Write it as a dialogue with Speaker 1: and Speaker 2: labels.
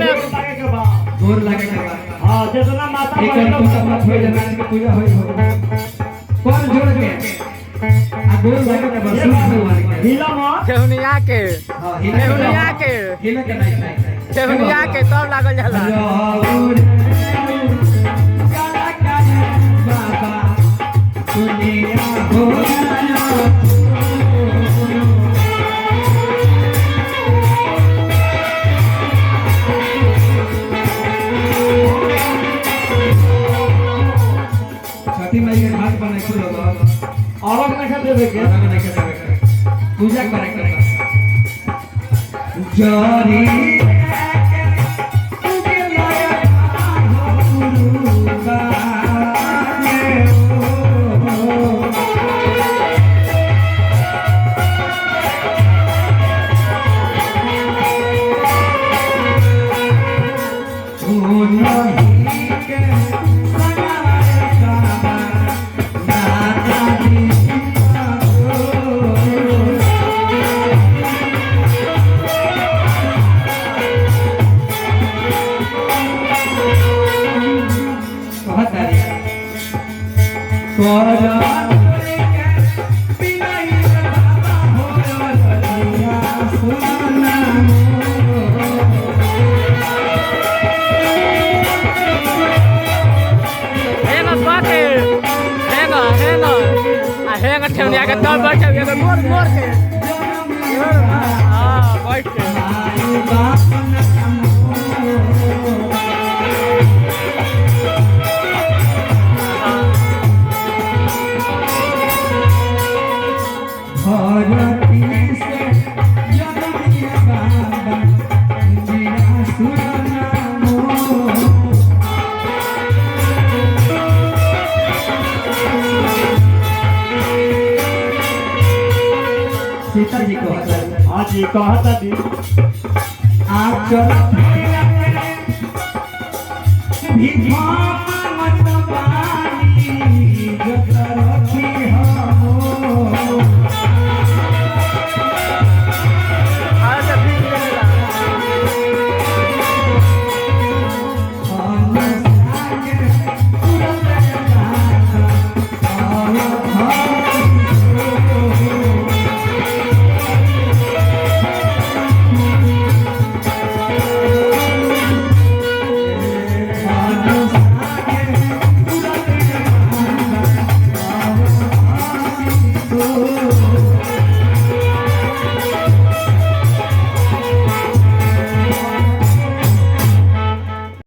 Speaker 1: गोर लगे के बाद
Speaker 2: हां जेतना माता
Speaker 1: एक तो सब हो जाना के पूजा होई हो कौन जोड़ के आ गोर लगे के बाद सुन भगवान के
Speaker 2: हिला मत
Speaker 3: ठेहुनिया के
Speaker 1: हां
Speaker 3: ठेहुनिया के
Speaker 1: हिला के नहीं
Speaker 3: ठेहुनिया के तब लागल जाला
Speaker 1: काला काला बाबा दुनिया हो
Speaker 2: औरत नहीं देवे के
Speaker 1: पूजा करे जारी
Speaker 3: ठेहुनिया के तब बैठे हुए मोर मोर के हां बैठ के
Speaker 1: सीता जी को
Speaker 2: हां जी कहता दी
Speaker 1: आप चल भीमा मत पानी जग रखी हो
Speaker 3: आज भी मिला
Speaker 1: हम सागे तुरंत जाना और